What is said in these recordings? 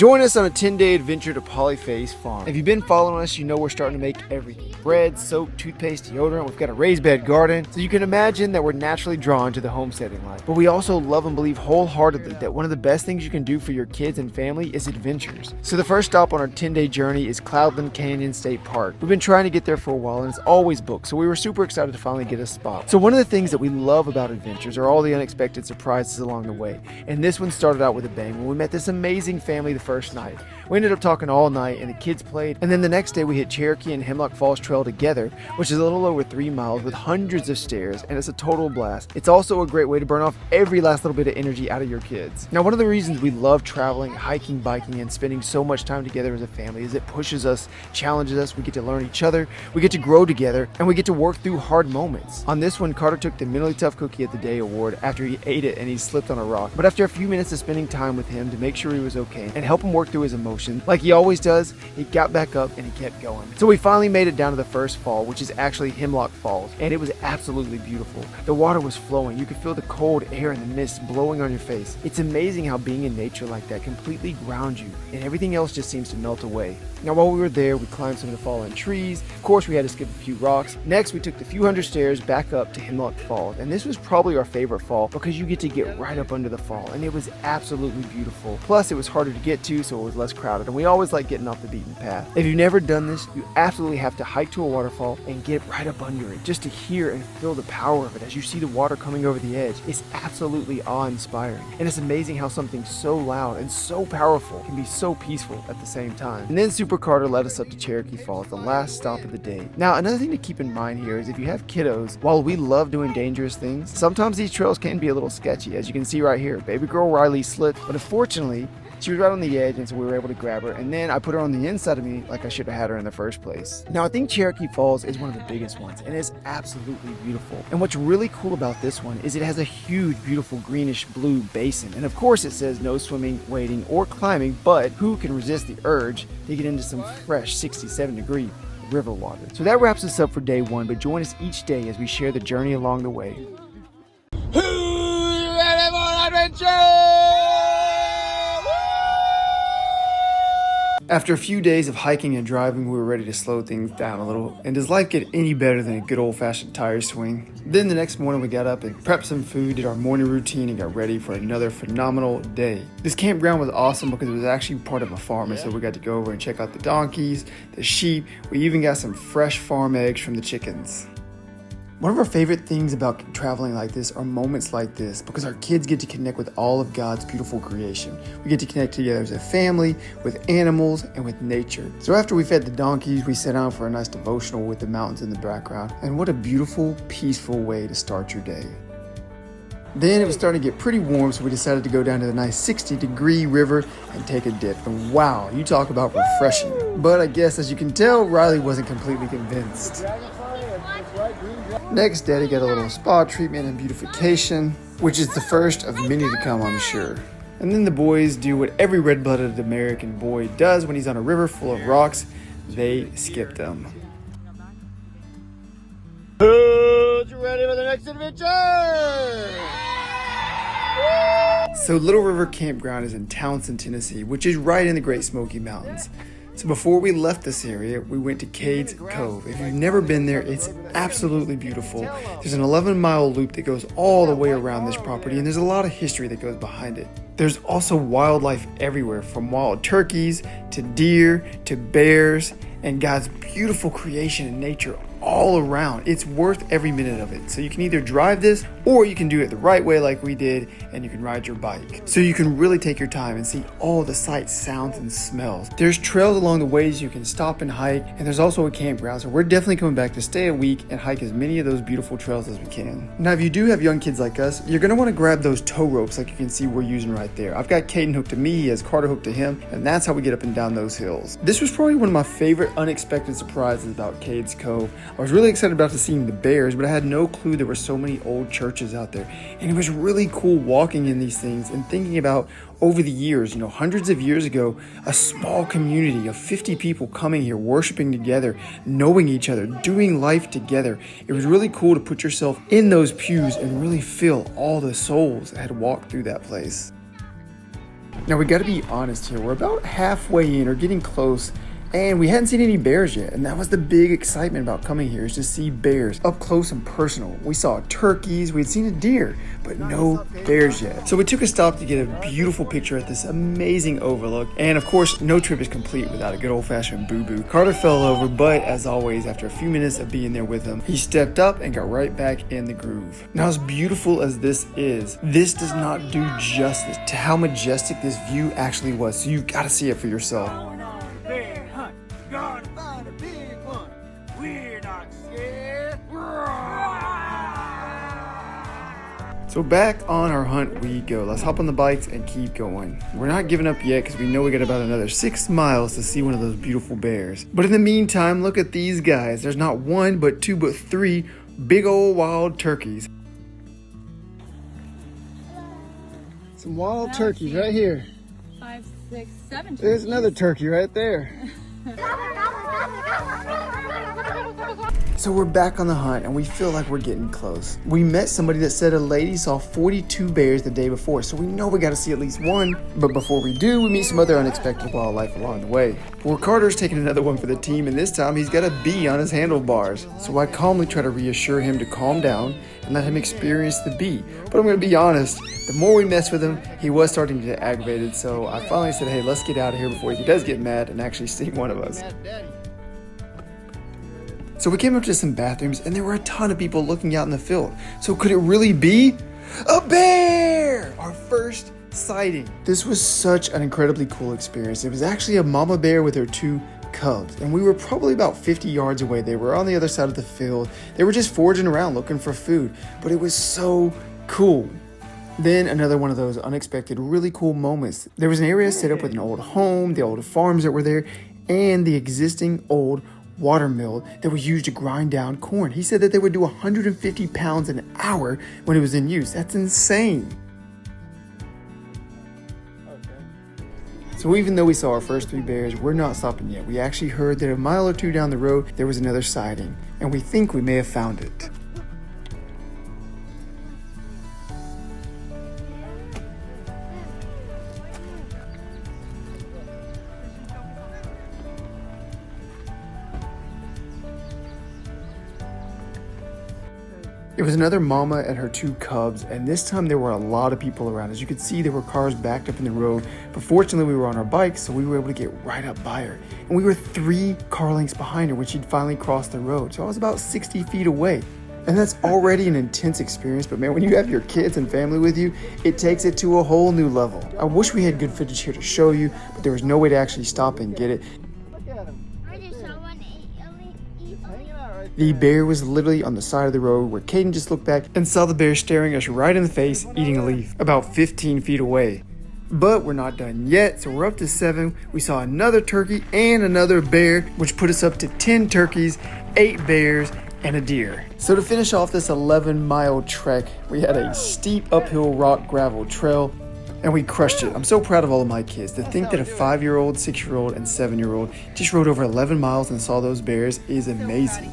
Join us on a 10-day adventure to Polyface Farm. If you've been following us, you know we're starting to make everything. Bread, soap, toothpaste, deodorant. We've got a raised bed garden. So you can imagine that we're naturally drawn to the homesteading life. But we also love and believe wholeheartedly that one of the best things you can do for your kids and family is adventures. So the first stop on our 10-day journey is Cloudland Canyon State Park. We've been trying to get there for a while and it's always booked. So we were super excited to finally get a spot. So one of the things that we love about adventures are all the unexpected surprises along the way. And this one started out with a bang when we met this amazing family the first night. We ended up talking all night and the kids played, and then the next day we hit Cherokee and Hemlock Falls Trail together, which is a little over 3 miles with hundreds of stairs, and it's a total blast. It's also a great way to burn off every last little bit of energy out of your kids. Now, one of the reasons we love traveling, hiking, biking, and spending so much time together as a family is it pushes us, challenges us, we get to learn each other, we get to grow together, and we get to work through hard moments. On this one, Carter took the Mentally Tough Cookie of the Day award after he ate it and he slipped on a rock. But after a few minutes of spending time with him to make sure he was okay and help him work through his emotions, like he always does, he got back up and he kept going. So we finally made it down to the first fall, which is actually Hemlock Falls, and it was absolutely beautiful. The water was flowing, you could feel the cold air and the mist blowing on your face. It's amazing how being in nature like that completely grounds you, and everything else just seems to melt away. Now while we were there, we climbed some of the fallen trees. Of course, we had to skip a few rocks. Next, we took the few hundred stairs back up to Hemlock Falls, and this was probably our favorite fall because you get to get right up under the fall, and it was absolutely beautiful. Plus, it was harder to get to, so it was less crowded, and we always like getting off the beaten path. If you've never done this, you absolutely have to hike to a waterfall and get right up under it just to hear and feel the power of it as you see the water coming over the edge. It's absolutely awe-inspiring, and it's amazing how something so loud and so powerful can be so peaceful at the same time. And then Super Carter led us up to Cherokee Falls, the last stop of the day. Now, another thing to keep in mind here is if you have kiddos, while we love doing dangerous things, sometimes these trails can be a little sketchy. As you can see right here, baby girl Riley slipped, but unfortunately, she was right on the edge, and so we were able to grab her, and then I put her on the inside of me like I should have had her in the first place. Now, I think Cherokee Falls is one of the biggest ones, and it's absolutely beautiful. And what's really cool about this one is it has a huge, beautiful greenish blue basin. And of course, it says no swimming, wading, or climbing, but who can resist the urge to get into some fresh 67-degree river water? So that wraps us up for day one, but join us each day as we share the journey along the way. Who's ready for adventure? After a few days of hiking and driving, we were ready to slow things down a little. And does life get any better than a good old-fashioned tire swing? Then the next morning we got up and prepped some food, did our morning routine, and got ready for another phenomenal day. This campground was awesome because it was actually part of a farm, and so we got to go over and check out the donkeys, the sheep. We even got some fresh farm eggs from the chickens. One of our favorite things about traveling like this are moments like this because our kids get to connect with all of God's beautiful creation. We get to connect together as a family, with animals, and with nature. So after we fed the donkeys, we sat down for a nice devotional with the mountains in the background. And what a beautiful, peaceful way to start your day. Then it was starting to get pretty warm, so we decided to go down to the nice 60-degree river and take a dip. And wow, you talk about refreshing. But I guess, as you can tell, Riley wasn't completely convinced. Next, Daddy got a little spa treatment and beautification, which is the first of many to come, I'm sure. And then the boys do what every red-blooded American boy does when he's on a river full of rocks. They skip them. Who's ready for the next adventure? So Little River Campground is in Townsend, Tennessee, which is right in the Great Smoky Mountains. So before we left this area, we went to Cades Cove. If you've never been there, it's absolutely beautiful. There's an 11-mile loop that goes all the way around this property, and there's a lot of history that goes behind it. There's also wildlife everywhere, from wild turkeys to deer to bears, and God's beautiful creation and nature all around. It's worth every minute of it. So you can either drive this or you can do it the right way like we did, and you can ride your bike. So you can really take your time and see all the sights, sounds, and smells. There's trails along the ways you can stop and hike, and there's also a campground. So we're definitely coming back to stay a week and hike as many of those beautiful trails as we can. Now, if you do have young kids like us, you're gonna wanna grab those tow ropes like you can see we're using right there. I've got Caden hooked to me, he has Carter hooked to him, and that's how we get up and down those hills. This was probably one of my favorite unexpected surprises about Cades Cove. I was really excited about seeing the bears, but I had no clue there were so many old churches out there. And it was really cool walking in these things and thinking about over the years, hundreds of years ago, a small community of 50 people coming here, worshiping together, knowing each other, doing life together. It was really cool to put yourself in those pews and really feel all the souls that had walked through that place. Now we gotta be honest here, we're about halfway in or getting close, and we hadn't seen any bears yet, and that was the big excitement about coming here, is to see bears up close and personal. We saw turkeys, we'd seen a deer, but no bears yet. So we took a stop to get a beautiful picture at this amazing overlook, and of course, no trip is complete without a good old-fashioned boo-boo. Carter fell over, but as always, after a few minutes of being there with him, he stepped up and got right back in the groove. Now, as beautiful as this is, this does not do justice to how majestic this view actually was, so you've got to see it for yourself. Gonna find a big one. We're not scared. So back on our hunt we go. Let's hop on the bikes and keep going. We're not giving up yet because we know we got about another 6 miles to see one of those beautiful bears. But in the meantime, look at these guys. There's not one, but two, but three big old wild turkeys. Some wild turkeys right here. 5, 6, 7 turkeys. There's another turkey right there. So we're back on the hunt and we feel like we're getting close. We met somebody that said a lady saw 42 bears the day before, so we know we gotta see at least one. But before we do, we meet some other unexpected wildlife along the way. Well, Carter's taking another one for the team, and this time he's got a bee on his handlebars. So I calmly try to reassure him to calm down and let him experience the bee. But I'm gonna be honest, the more we mess with him, he was starting to get aggravated, so I finally said, hey, let's get out of here before he does get mad and actually sting one of us. So we came up to some bathrooms and there were a ton of people looking out in the field. So could it really be a bear? Our first sighting. This was such an incredibly cool experience. It was actually a mama bear with her 2 cubs, and we were probably about 50 yards away. They were on the other side of the field. They were just foraging around looking for food, but it was so cool. Then another one of those unexpected, really cool moments. There was an area set up with an old home, the old farms that were there, and the existing old water mill that was used to grind down corn. He said that they would do 150 pounds an hour when it was in use. That's insane. So even though we saw our first 3 bears, we're not stopping yet. We actually heard that a mile or 2 down the road, there was another sighting, and we think we may have found it. It was another mama and her 2 cubs, and this time there were a lot of people around. As you could see, there were cars backed up in the road, but fortunately we were on our bikes, so we were able to get right up by her. And we were 3 car lengths behind her when she'd finally crossed the road, so I was about 60 feet away. And that's already an intense experience, but man, when you have your kids and family with you, it takes it to a whole new level. I wish we had good footage here to show you, but there was no way to actually stop and get it. The bear was literally on the side of the road where Caden just looked back and saw the bear staring us right in the face, eating a leaf, about 15 feet away. But we're not done yet, so we're up to 7. We saw another turkey and another bear, which put us up to 10 turkeys, 8 bears, and a deer. So to finish off this 11-mile trek, we had a steep uphill rock gravel trail, and we crushed it. I'm so proud of all of my kids. To think that a 5-year-old, 6-year-old, and 7-year-old just rode over 11 miles and saw those bears is amazing.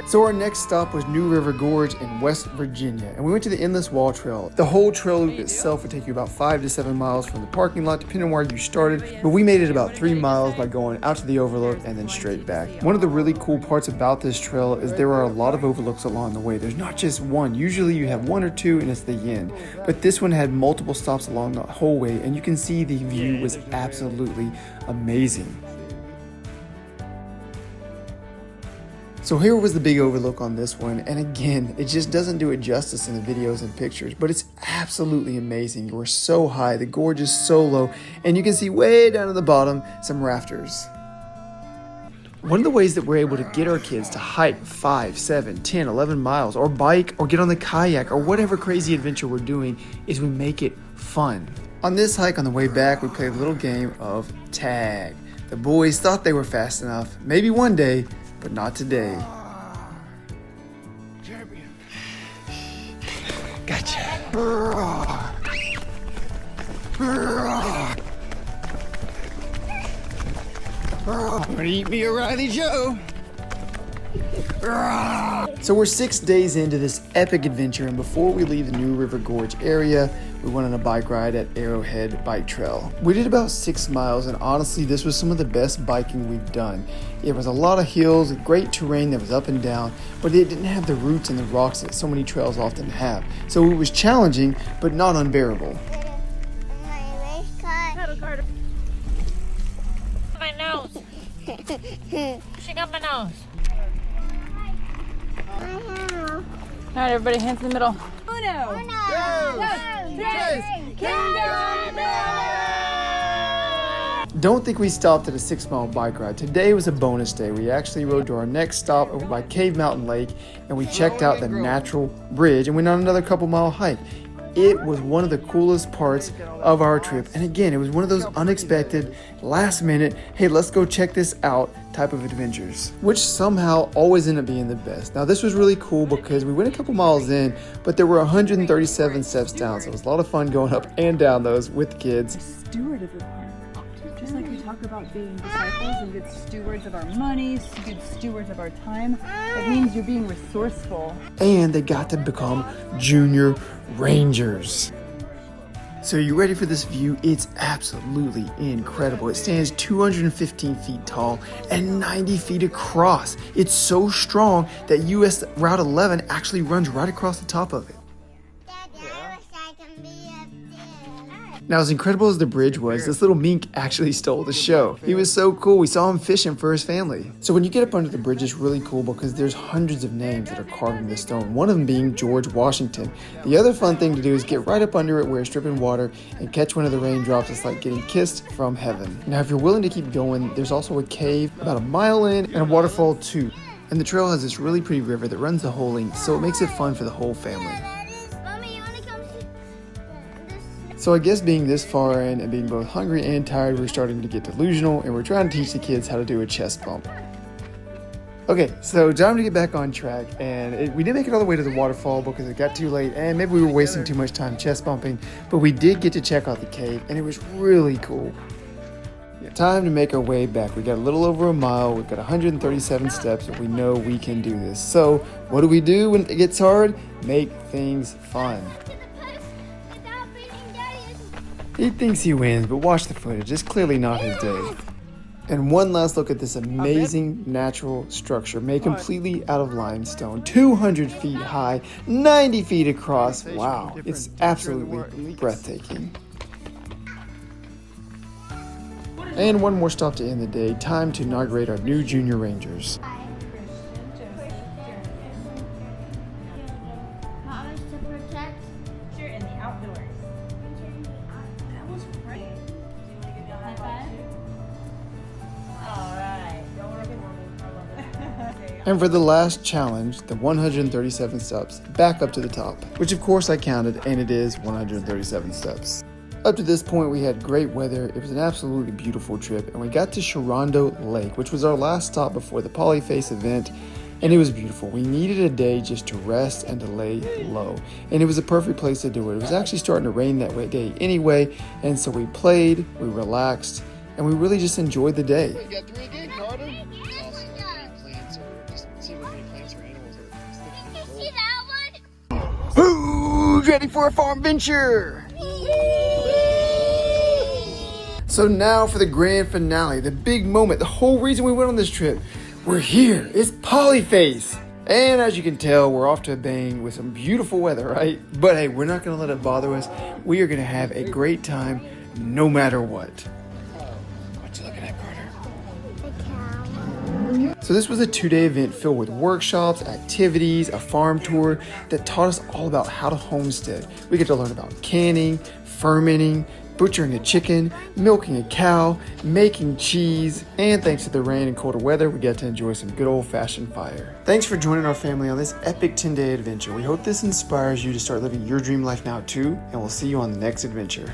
So our next stop was New River Gorge in West Virginia, and we went to the Endless Wall Trail. The whole trail loop itself would take you about 5 to 7 miles from the parking lot, depending on where you started, but we made it about 3 miles by going out to the overlook and then straight back. One of the really cool parts about this trail is there are a lot of overlooks along the way. There's not just one. Usually you have 1 or 2 and it's the end, but this one had multiple stops along the whole way, and you can see the view was absolutely amazing. So here was the big overlook on this one, and again, it just doesn't do it justice in the videos and pictures, but it's absolutely amazing. We're so high, the gorge is so low, and you can see way down at the bottom some rafters. One of the ways that we're able to get our kids to hike 5, 7, 10, 11 miles, or bike, or get on the kayak, or whatever crazy adventure we're doing, is we make it fun. On this hike on the way back, we played a little game of tag. The boys thought they were fast enough, maybe one day, but not today. Gotcha. Gonna eat me a Riley Joe. So we're 6 days into this epic adventure, and before we leave the New River Gorge area, we went on a bike ride at Arrowhead Bike Trail. We did about 6 miles, and honestly, this was some of the best biking we've done. It was a lot of hills, great terrain that was up and down, but it didn't have the roots and the rocks that so many trails often have. So it was challenging, but not unbearable. My nose. She got my nose. All right, everybody, hands in the middle. Uno. Don't think we stopped at a 6-mile bike ride. Today was a bonus day. We actually rode to our next stop over by Cave Mountain Lake, and we checked out the natural bridge and went on another couple-mile hike. It was one of the coolest parts of our trip. And again, it was one of those unexpected, last minute, hey, let's go check this out type of adventures, which somehow always end up being the best. Now, this was really cool because we went a couple miles in, but there were 137 steps down. So it was a lot of fun going up and down those with the kids. Steward of the park. Just like we talk about being disciples and good stewards of our money, good stewards of our time, it means you're being resourceful. And they got to become junior rangers. So are you ready for this view? It's absolutely incredible. It stands 215 feet tall and 90 feet across. It's so strong that US Route 11 actually runs right across the top of it. Now, as incredible as the bridge was, this little mink actually stole the show. He was so cool. We saw him fishing for his family. So when you get up under the bridge, it's really cool because there's hundreds of names that are carved in the stone, one of them being George Washington. The other fun thing to do is get right up under it where it's dripping water and catch one of the raindrops. It's like getting kissed from heaven. Now, if you're willing to keep going, there's also a cave about a mile in and a waterfall too. And the trail has this really pretty river that runs the whole length, so it makes it fun for the whole family. So I guess being this far in and being both hungry and tired, we're starting to get delusional and we're trying to teach the kids how to do a chest bump. Okay, so time to get back on track, and we didn't make it all the way to the waterfall because it got too late and maybe we were wasting too much time chest bumping, but we did get to check out the cave and it was really cool. Time to make our way back. We got a little over a mile, we've got 137 steps, and we know we can do this. So what do we do when it gets hard? Make things fun. He thinks he wins, but watch the footage. It's clearly not his day. And one last look at this amazing natural structure made completely out of limestone, 200 feet high, 90 feet across. Wow, it's absolutely breathtaking. And one more stop to end the day. Time to inaugurate our new junior rangers. And for the last challenge, the 137 steps, back up to the top, which of course I counted, and it is 137 steps. Up to this point, we had great weather. It was an absolutely beautiful trip, and we got to Sharonda Lake, which was our last stop before the Polyface event, and it was beautiful. We needed a day just to rest and to lay low, and it was a perfect place to do it. It was actually starting to rain that day anyway, and so we played, we relaxed, and we really just enjoyed the day. You got 3 again, Carter. Also, plants or just see what many plants or animals are. Did you see that one? Who's ready for a farm venture? So now for the grand finale, the big moment, the whole reason we went on this trip. We're here, it's Polyface. And as you can tell, we're off to a bang with some beautiful weather, right? But hey, we're not gonna let it bother us. We are gonna have a great time no matter what. What you looking at, Carter? So this was a 2-day event filled with workshops, activities, a farm tour that taught us all about how to homestead. We get to learn about canning, fermenting, butchering a chicken, milking a cow, making cheese, and thanks to the rain and colder weather, we got to enjoy some good old-fashioned fire. Thanks for joining our family on this epic 10-day adventure. We hope this inspires you to start living your dream life now too, and we'll see you on the next adventure.